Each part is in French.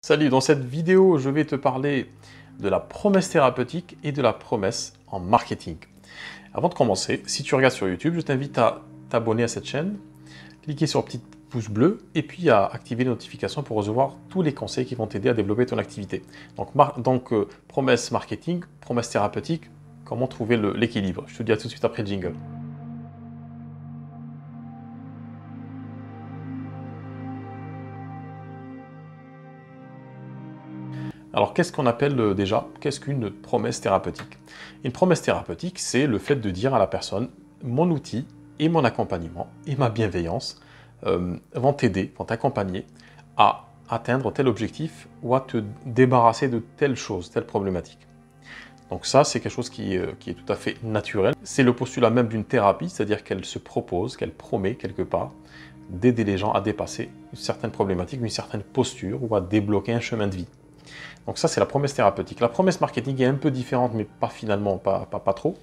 Salut, dans cette vidéo, je vais te parler de la promesse thérapeutique et de la promesse en marketing. Avant de commencer, si tu regardes sur YouTube, je t'invite à t'abonner à cette chaîne, cliquer sur le petit pouce bleu et puis à activer les notifications pour recevoir tous les conseils qui vont t'aider à développer ton activité. Donc, promesse marketing, promesse thérapeutique, comment trouver l'équilibre. Je te dis à tout de suite après le jingle. Alors, qu'est-ce qu'on appelle déjà? Qu'est-ce qu'une promesse thérapeutique? Une promesse thérapeutique, c'est le fait de dire à la personne, mon outil et mon accompagnement et ma bienveillance vont t'aider, vont t'accompagner à atteindre tel objectif ou à te débarrasser de telle chose, telle problématique. Donc ça, c'est quelque chose qui est tout à fait naturel. C'est le postulat même d'une thérapie, c'est-à-dire qu'elle se propose, qu'elle promet quelque part d'aider les gens à dépasser une certaine problématique, une certaine posture ou à débloquer un chemin de vie. Donc ça, c'est la promesse thérapeutique. La promesse marketing est un peu différente, mais pas finalement, pas trop.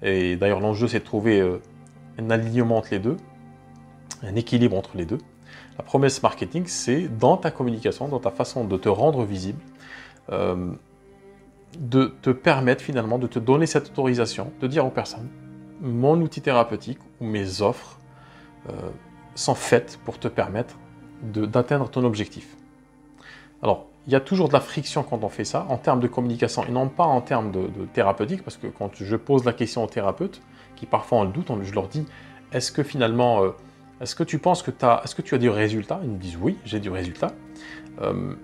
Et d'ailleurs, l'enjeu, c'est de trouver un alignement entre les deux, un équilibre entre les deux. La promesse marketing, c'est dans ta communication, dans ta façon de te rendre visible, de te permettre finalement de te donner cette autorisation, de dire aux personnes, mon outil thérapeutique ou mes offres sont faites pour te permettre d'atteindre ton objectif. Alors, il y a toujours de la friction quand on fait ça, en termes de communication, et non pas en termes de thérapeutique, parce que quand je pose la question aux thérapeutes, qui parfois ont le doute, je leur dis, est-ce que finalement, est-ce que tu penses que est-ce que tu as du résultat? Ils me disent, oui, j'ai du résultat.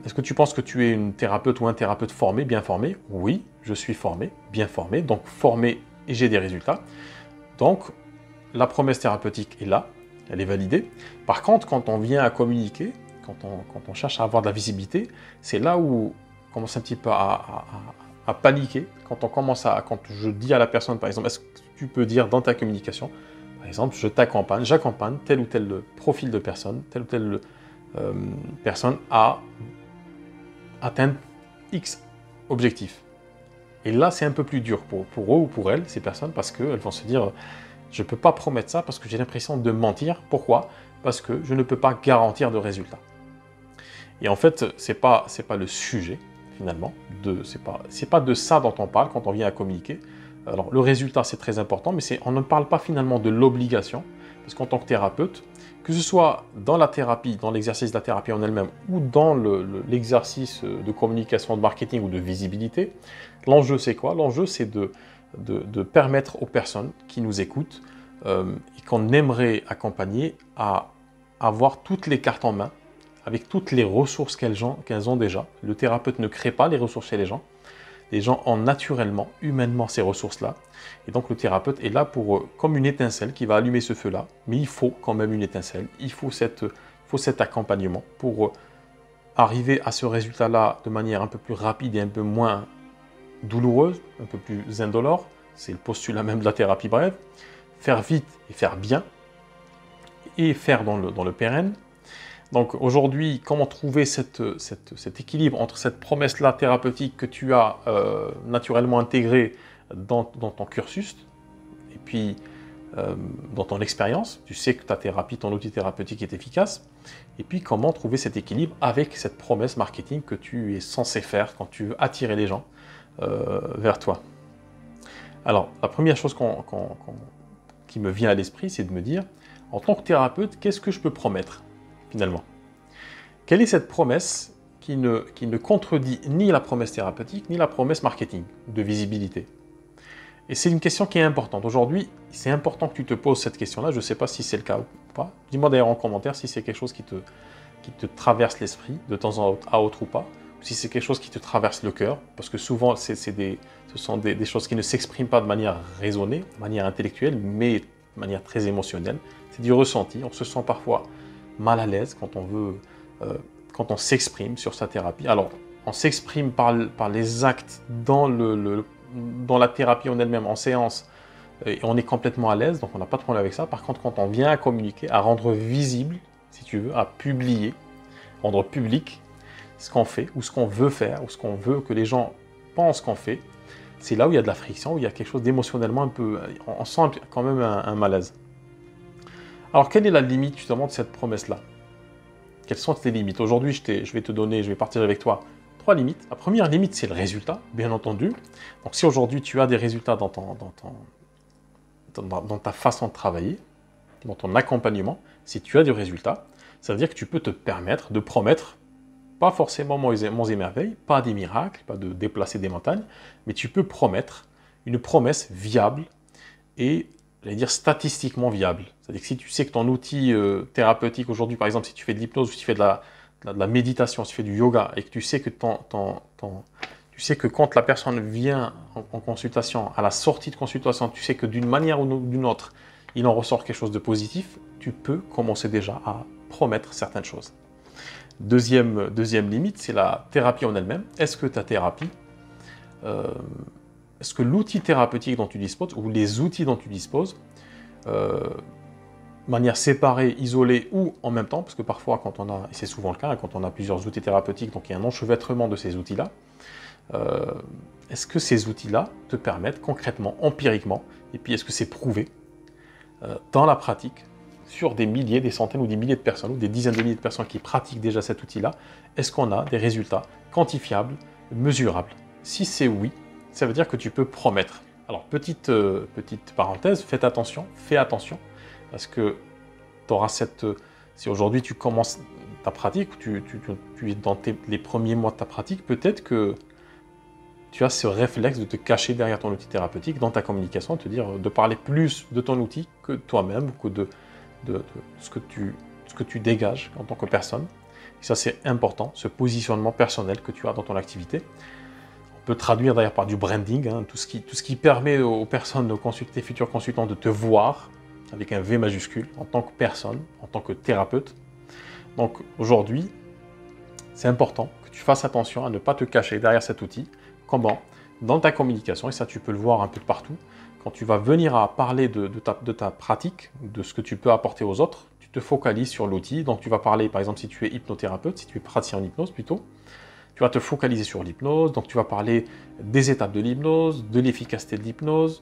Est-ce que tu penses que tu es une thérapeute ou un thérapeute formé, bien formé? Oui, je suis formé, bien formé, donc formé et j'ai des résultats. Donc, la promesse thérapeutique est là, elle est validée. Par contre, quand on vient à communiquer, quand on cherche à avoir de la visibilité, c'est là où on commence un petit peu à paniquer. Quand je dis à la personne, par exemple, est-ce que tu peux dire dans ta communication, par exemple, j'accompagne tel ou tel profil de personne, telle ou telle personne à atteindre X objectif. Et là, c'est un peu plus dur pour eux ou pour elles, ces personnes, parce qu'elles vont se dire, je ne peux pas promettre ça parce que j'ai l'impression de mentir. Pourquoi? Parce que je ne peux pas garantir de résultat. Et en fait, c'est pas le sujet, finalement. C'est pas de ça dont on parle quand on vient à communiquer. Alors, le résultat, c'est très important, mais on ne parle pas finalement de l'obligation. Parce qu'en tant que thérapeute, que ce soit dans la thérapie, dans l'exercice de la thérapie en elle-même, ou dans l'exercice de communication, de marketing ou de visibilité, l'enjeu, c'est quoi? L'enjeu, c'est de permettre aux personnes qui nous écoutent et qu'on aimerait accompagner à avoir toutes les cartes en main, avec toutes les ressources qu'elles ont déjà. Le thérapeute ne crée pas les ressources chez les gens. Les gens ont naturellement, humainement ces ressources-là. Et donc le thérapeute est là comme une étincelle qui va allumer ce feu-là. Mais il faut quand même une étincelle. Il faut cet accompagnement pour arriver à ce résultat-là de manière un peu plus rapide et un peu moins douloureuse, un peu plus indolore. C'est le postulat même de la thérapie brève. Faire vite et faire bien. Et faire dans le pérenne. Donc aujourd'hui, comment trouver cet équilibre entre cette promesse-là thérapeutique que tu as naturellement intégrée dans ton cursus et puis dans ton expérience, tu sais que ta thérapie, ton outil thérapeutique est efficace, et puis comment trouver cet équilibre avec cette promesse marketing que tu es censé faire quand tu veux attirer les gens vers toi. Alors, la première chose qui me vient à l'esprit, c'est de me dire, en tant que thérapeute, qu'est-ce que je peux promettre finalement? Quelle est cette promesse qui ne contredit ni la promesse thérapeutique, ni la promesse marketing de visibilité? Et c'est une question qui est importante. Aujourd'hui, c'est important que tu te poses cette question-là. Je ne sais pas si c'est le cas ou pas. Dis-moi d'ailleurs en commentaire si c'est quelque chose qui te traverse l'esprit de temps à autre ou pas. Ou si c'est quelque chose qui te traverse le cœur. Parce que souvent, ce sont des choses qui ne s'expriment pas de manière raisonnée, de manière intellectuelle, mais de manière très émotionnelle. C'est du ressenti. On se sent parfois mal à l'aise quand quand on s'exprime sur sa thérapie. Alors, on s'exprime par les actes dans la thérapie en elle-même, en séance, et on est complètement à l'aise, donc on n'a pas de problème avec ça. Par contre, quand on vient à communiquer, à rendre visible, si tu veux, à publier, rendre public ce qu'on fait, ou ce qu'on veut faire, ou ce qu'on veut que les gens pensent qu'on fait, c'est là où il y a de la friction, où il y a quelque chose d'émotionnellement un peu... On sent quand même un malaise. Alors, quelle est la limite justement de cette promesse-là? Quelles sont tes limites? Aujourd'hui, je vais partager avec toi 3 limites. La première limite, c'est le résultat, bien entendu. Donc si aujourd'hui tu as des résultats dans ta façon de travailler, dans ton accompagnement, si tu as du résultat, ça veut dire que tu peux te permettre de promettre, pas forcément monts et merveilles, pas des miracles, pas de déplacer des montagnes, mais tu peux promettre une promesse viable et, j'allais dire, statistiquement viable. C'est-à-dire que si tu sais que ton outil thérapeutique aujourd'hui, par exemple, si tu fais de l'hypnose ou si tu fais de la méditation, si tu fais du yoga, et que tu sais que tu sais que quand la personne vient en consultation, à la sortie de consultation, tu sais que d'une manière ou d'une autre, il en ressort quelque chose de positif, tu peux commencer déjà à promettre certaines choses. Deuxième limite, c'est la thérapie en elle-même. Est-ce que ta thérapie, est-ce que l'outil thérapeutique dont tu disposes, ou les outils dont tu disposes, de manière séparée, isolée ou en même temps, parce que parfois, quand on a, et c'est souvent le cas, quand on a plusieurs outils thérapeutiques, donc il y a un enchevêtrement de ces outils-là, est-ce que ces outils-là te permettent concrètement, empiriquement, et puis est-ce que c'est prouvé dans la pratique, sur des milliers, des centaines ou des milliers de personnes, ou des dizaines de milliers de personnes qui pratiquent déjà cet outil-là, est-ce qu'on a des résultats quantifiables, mesurables? Si c'est oui, ça veut dire que tu peux promettre. Alors, petite parenthèse, fais attention, parce que tu auras si aujourd'hui tu commences ta pratique, tu es dans les premiers mois de ta pratique, peut-être que tu as ce réflexe de te cacher derrière ton outil thérapeutique dans ta communication, de parler plus de ton outil que toi-même, que de ce que tu dégages en tant que personne. Et ça, c'est important, ce positionnement personnel que tu as dans ton activité. On peut traduire d'ailleurs par du branding, hein, tout ce qui permet aux personnes, aux futurs consultants, de te voir avec un V majuscule en tant que personne, en tant que thérapeute. Donc aujourd'hui, c'est important que tu fasses attention à ne pas te cacher derrière cet outil. Comment? Dans ta communication, et ça tu peux le voir un peu partout, quand tu vas venir à parler de ta pratique, de ce que tu peux apporter aux autres, tu te focalises sur l'outil. Donc tu vas parler, par exemple, si tu es hypnothérapeute, si tu es praticien en hypnose plutôt, tu vas te focaliser sur l'hypnose. Donc tu vas parler des étapes de l'hypnose, de l'efficacité de l'hypnose,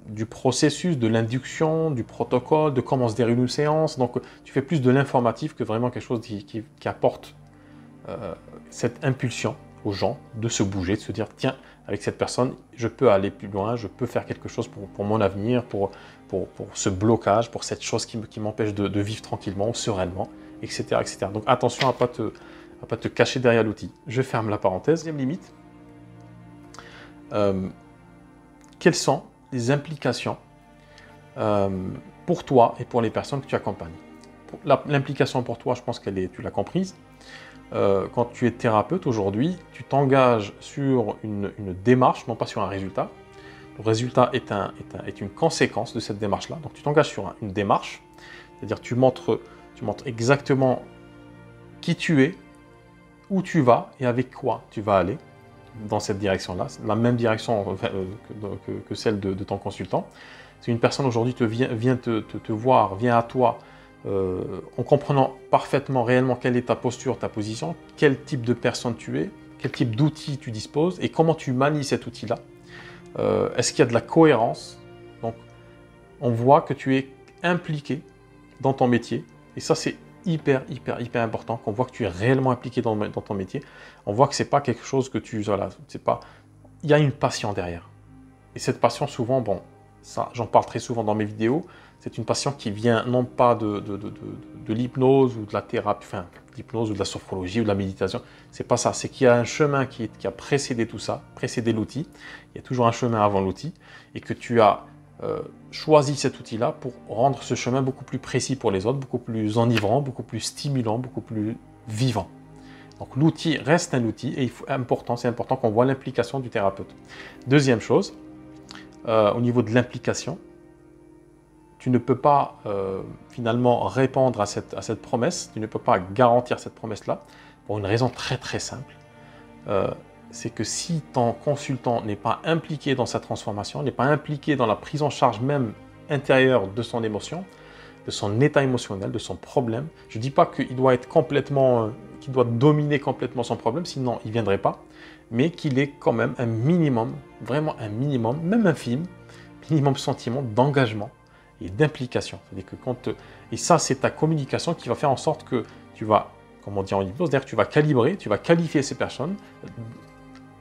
du processus, de l'induction, du protocole, de comment se déroule une séance. Donc tu fais plus de l'informatif que vraiment quelque chose qui apporte cette impulsion aux gens de se bouger, de se dire tiens, avec cette personne, je peux aller plus loin, je peux faire quelque chose pour mon avenir, pour ce blocage, pour cette chose qui m'empêche de vivre tranquillement, sereinement, etc., etc. Donc attention à ne pas te cacher derrière l'outil. Je ferme la parenthèse. Deuxième limite, quelles sont les implications pour toi et pour les personnes que tu accompagnes? L'implication pour toi, je pense tu l'as comprise. Quand tu es thérapeute aujourd'hui, tu t'engages sur une démarche, non pas sur un résultat. Le résultat est une conséquence de cette démarche-là. Donc tu t'engages sur une démarche, c'est-à-dire tu montres exactement qui tu es, où tu vas et avec quoi tu vas aller dans cette direction-là. C'est la même direction que celle de ton consultant. Si une personne aujourd'hui vient te voir, vient à toi, en comprenant parfaitement, réellement, quelle est ta posture, ta position, quel type de personne tu es, quel type d'outil tu disposes et comment tu manies cet outil-là. Est-ce qu'il y a de la cohérence? Donc, on voit que tu es impliqué dans ton métier et ça, c'est hyper important, qu'on voit que tu es réellement impliqué dans ton métier. On voit que c'est pas quelque chose que il y a une passion derrière. Et cette passion, souvent, bon, ça, j'en parle très souvent dans mes vidéos, c'est une passion qui vient non pas de l'hypnose ou de la thérapie, enfin, l'hypnose ou de la sophrologie ou de la méditation. C'est pas ça, c'est qu'il y a un chemin qui a précédé tout ça, précédé l'outil. Il y a toujours un chemin avant l'outil et que tu as choisi cet outil-là pour rendre ce chemin beaucoup plus précis pour les autres, beaucoup plus enivrant, beaucoup plus stimulant, beaucoup plus vivant. Donc l'outil reste un outil et c'est important qu'on voit l'implication du thérapeute. Deuxième chose, au niveau de l'implication, tu ne peux pas finalement répondre à cette promesse, tu ne peux pas garantir cette promesse-là pour une raison très simple. C'est que si ton consultant n'est pas impliqué dans sa transformation, n'est pas impliqué dans la prise en charge même intérieure de son émotion, de son état émotionnel, de son problème, je ne dis pas qu'il doit être qu'il doit dominer complètement son problème, sinon il ne viendrait pas, mais qu'il ait quand même un minimum, vraiment un minimum, même infime, minimum sentiment d'engagement et d'implication. C'est-à-dire que et ça, c'est ta communication qui va faire en sorte que tu vas, comme on dit en hypnose, c'est-à-dire que tu vas calibrer, tu vas qualifier ces personnes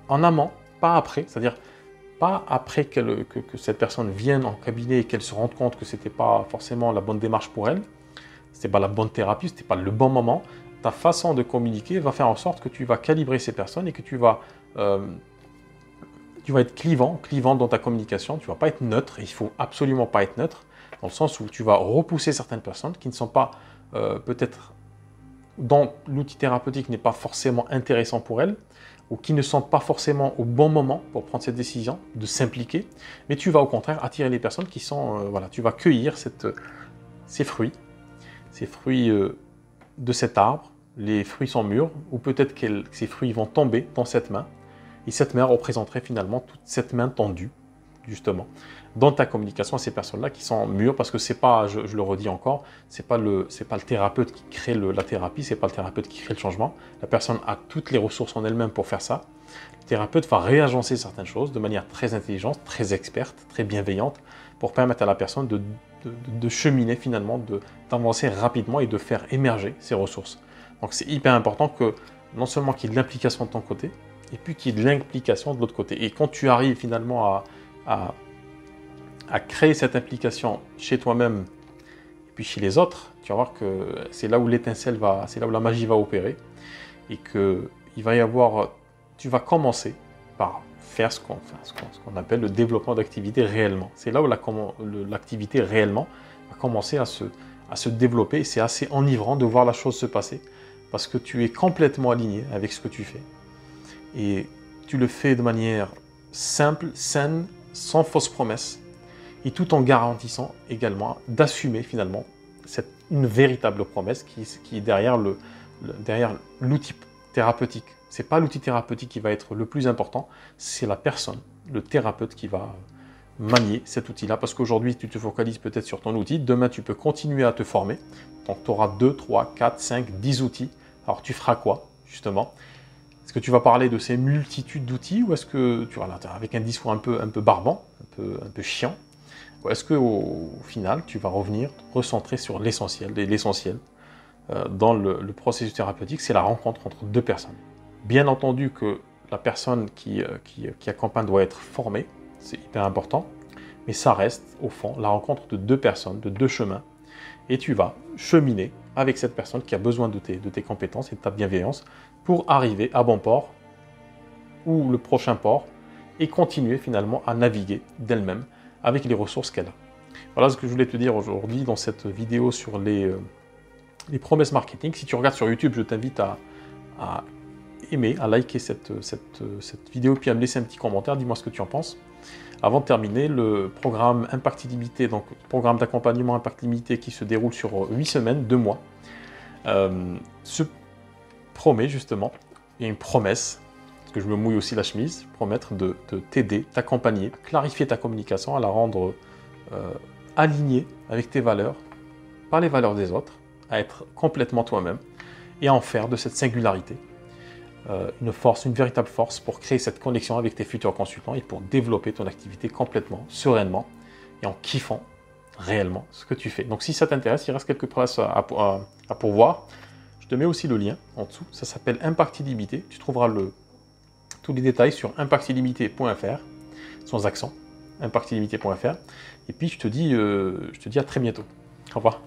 en amont, pas après. C'est-à-dire pas après que cette personne vienne en cabinet et qu'elle se rende compte que ce n'était pas forcément la bonne démarche pour elle, ce n'était pas la bonne thérapie, ce n'était pas le bon moment. Ta façon de communiquer va faire en sorte que tu vas calibrer ces personnes et que tu vas être clivant dans ta communication. Tu ne vas pas être neutre, et il ne faut absolument pas être neutre, dans le sens où tu vas repousser certaines personnes qui ne sont pas peut-être dont l'outil thérapeutique n'est pas forcément intéressant pour elles, ou qui ne sont pas forcément au bon moment pour prendre cette décision de s'impliquer, mais tu vas au contraire attirer les personnes qui sont, voilà, tu vas cueillir ces fruits de cet arbre. Les fruits sont mûrs, ou peut-être que ces fruits vont tomber dans cette main, et cette main représenterait finalement toute cette main tendue, justement, dans ta communication à ces personnes-là qui sont mûres, parce que c'est pas, je le redis encore, c'est pas le thérapeute qui crée la thérapie, c'est pas le thérapeute qui crée le changement. La personne a toutes les ressources en elle-même pour faire ça. Le thérapeute va réagencer certaines choses de manière très intelligente, très experte, très bienveillante, pour permettre à la personne de cheminer finalement, d'avancer rapidement et de faire émerger ses ressources. Donc c'est hyper important que non seulement qu'il y ait de l'implication de ton côté, et puis qu'il y ait de l'implication de l'autre côté. Et quand tu arrives finalement à créer cette implication chez toi-même et puis chez les autres, tu vas voir que c'est là où l'étincelle va, c'est là où la magie va opérer, et que il va y avoir, tu vas commencer par faire ce qu'on appelle le développement d'activité réellement. C'est là où l'activité réellement va commencer à se développer, et c'est assez enivrant de voir la chose se passer, parce que tu es complètement aligné avec ce que tu fais. Et tu le fais de manière simple, saine, sans fausse promesse, et tout en garantissant également d'assumer finalement une véritable promesse qui est derrière l'outil thérapeutique. Ce n'est pas l'outil thérapeutique qui va être le plus important, c'est la personne, le thérapeute qui va manier cet outil-là, parce qu'aujourd'hui tu te focalises peut-être sur ton outil, demain tu peux continuer à te former, donc tu auras 2, 3, 4, 5, 10 outils. Alors tu feras quoi justement? Est-ce que tu vas parler de ces multitudes d'outils, ou est-ce que tu vas avec un discours un peu barbant, un peu chiant, ou est-ce qu'au final tu vas revenir recentrer sur l'essentiel, et l'essentiel dans le processus thérapeutique, c'est la rencontre entre deux personnes. Bien entendu que la personne qui accompagne doit être formée, c'est hyper important, mais ça reste au fond la rencontre de deux personnes, de deux chemins, et tu vas cheminer avec cette personne qui a besoin de tes compétences et de ta bienveillance pour arriver à bon port, ou le prochain port, et continuer finalement à naviguer d'elle-même avec les ressources qu'elle a. Voilà ce que je voulais te dire aujourd'hui dans cette vidéo sur les promesses marketing. Si tu regardes sur YouTube, je t'invite à aimer, à liker cette vidéo, puis à me laisser un petit commentaire, dis-moi ce que tu en penses. Avant de terminer, le programme Impact Illimité, donc programme d'accompagnement Impact Illimité qui se déroule sur 8 semaines, 2 mois, se promet justement, il y a une promesse, parce que je me mouille aussi la chemise, promettre de t'aider, t'accompagner, à clarifier ta communication, à la rendre alignée avec tes valeurs, pas les valeurs des autres, à être complètement toi-même, et à en faire de cette singularité une force, une véritable force pour créer cette connexion avec tes futurs consultants et pour développer ton activité complètement, sereinement et en kiffant réellement ce que tu fais. Donc si ça t'intéresse, il reste quelques places à pourvoir. Je te mets aussi le lien en dessous, ça s'appelle Impact Illimité. Tu trouveras tous les détails sur impactillimité.fr, sans accent, impactillimité.fr. Et puis je te dis à très bientôt. Au revoir.